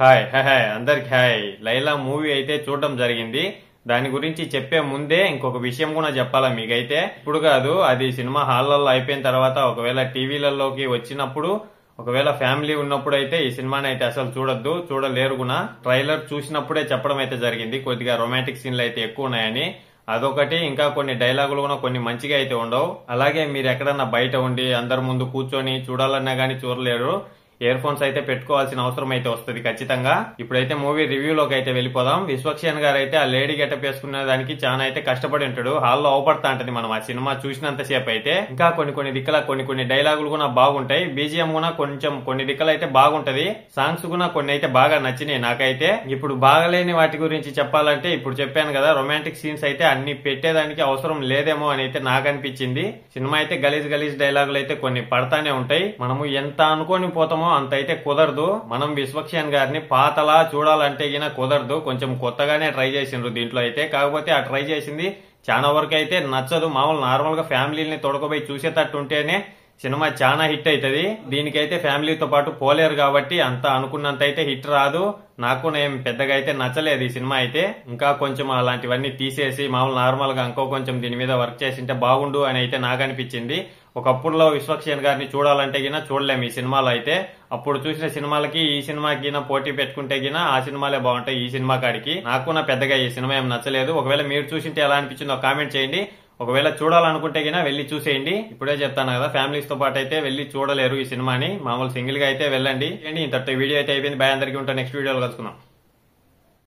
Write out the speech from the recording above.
Hi hi hi అందరికి hi. Laila movie అయితే చూడడం జరిగింది. దాని గురించి చెప్పే ముందే ఇంకొక విషయం కూడా చెప్పాలా మీకైతే. ఇప్పుడు కాదు, అది సినిమా హాళ్లలో అయిపోయిన తర్వాత ఒకవేళ టీవీలలోకి వచ్చినప్పుడు, ఒకవేళ ఫ్యామిలీ ఉన్నప్పుడు అయితే ఈ సినిమాని అయితే అసలు చూడొద్దు, చూడలేరు కూడా. ట్రైలర్ చూసినప్పుడే చెప్పడం అయితే జరిగింది కొద్దిగా రొమాంటిక్ సీన్లు అయితే ఎక్కువ ఉన్నాయని. అదొకటి, ఇంకా కొన్ని డైలాగులు కూడా కొన్ని మంచిగా అయితే ఉండవు. అలాగే మీరు ఎక్కడన్నా బయట ఉండి అందరి ముందు కూర్చొని చూడాలన్నా గానీ చూడలేరు. ఇయర్ ఫోన్స్ అయితే పెట్టుకోవాల్సిన అవసరం అయితే వస్తుంది ఖచ్చితంగా. ఇప్పుడైతే మూవీ రివ్యూలోకి అయితే వెళ్ళిపోదాం. విశ్వక్సేన్ గారు అయితే ఆ లేడీ గెటప్ వేసుకునే దానికి చాలా అయితే కష్టపడి ఉంటాడు. హాల్లో అవపడతా ఉంటది మనం ఆ సినిమా చూసినంత సేపు అయితే. ఇంకా కొన్ని దిక్కల కొన్ని డైలాగులు కూడా బాగుంటాయి. బీజిఎం కూడా కొంచెం కొన్ని దిక్కలు అయితే బాగుంటది. సాంగ్స్ కూడా కొన్ని అయితే బాగా నచ్చినాయి నాకైతే. ఇప్పుడు బాగలేని వాటి గురించి చెప్పాలంటే ఇప్పుడు చెప్పాను కదా, రొమాంటిక్ సీన్స్ అయితే అన్ని పెట్టేదానికి అవసరం లేదేమో అని అయితే నాకు అనిపించింది. సినిమా అయితే గలీజ్ డైలాగులు అయితే కొన్ని పడతానే ఉంటాయి. మనము ఎంత అనుకొని పోతామో అంత అయితే కుదరదు. మనం విశ్వక్సేన్ గారిని పాతలా చూడాలంటే గిన కుదరదు. కొంచెం కొత్తగానే ట్రై చేసిండ్రు దీంట్లో అయితే. కాకపోతే ఆ ట్రై చేసింది చాలా వరకు అయితే నచ్చదు. మామూలు నార్మల్ గా ఫ్యామిలీని తొడకపోయి చూసేటట్టు ఉంటేనే సినిమా చాలా హిట్ అవుతుంది. దీనికైతే ఫ్యామిలీతో పాటు పోలేరు కాబట్టి అంత అనుకున్నంత అయితే హిట్ రాదు. నాకు ఏం పెద్దగా అయితే నచ్చలేదు ఈ సినిమా అయితే. ఇంకా కొంచెం అలాంటివన్నీ తీసేసి మామూలు నార్మల్ గా ఇంకో కొంచెం దీని మీద వర్క్ చేసింటే బాగుండు అని అయితే నాకు అనిపించింది. ఒకప్పుడులో విశ్వక్సేన్ గారిని చూడాలంటే గిన చూడలేము ఈ సినిమాలో అయితే. అప్పుడు చూసిన సినిమాలకి ఈ సినిమాకి గిన పోటీ పెట్టుకుంటే గిన ఆ సినిమాలే బాగుంటాయి ఈ సినిమా కాడికి. నాకు పెద్దగా ఈ సినిమా ఏం నచ్చలేదు. ఒకవేళ మీరు చూసింటే ఎలా అనిపించిందో కామెంట్ చేయండి. ఒకవేళ చూడాలనుకుంటే గిన వెళ్ళి చూసేయండి. ఇప్పుడే చెప్తాను కదా, ఫ్యామిలీస్ తో పాటు అయితే వెళ్ళి చూడలేరు ఈ సినిమాని. మామూలు సింగిల్ గా అయితే వెళ్ళండి. ఇంతటి వీడియో అయితే అయిపోయింది. బాయ్, అందరికీ ఉంటా. నెక్స్ట్ వీడియోలో కలుసుకుందాం.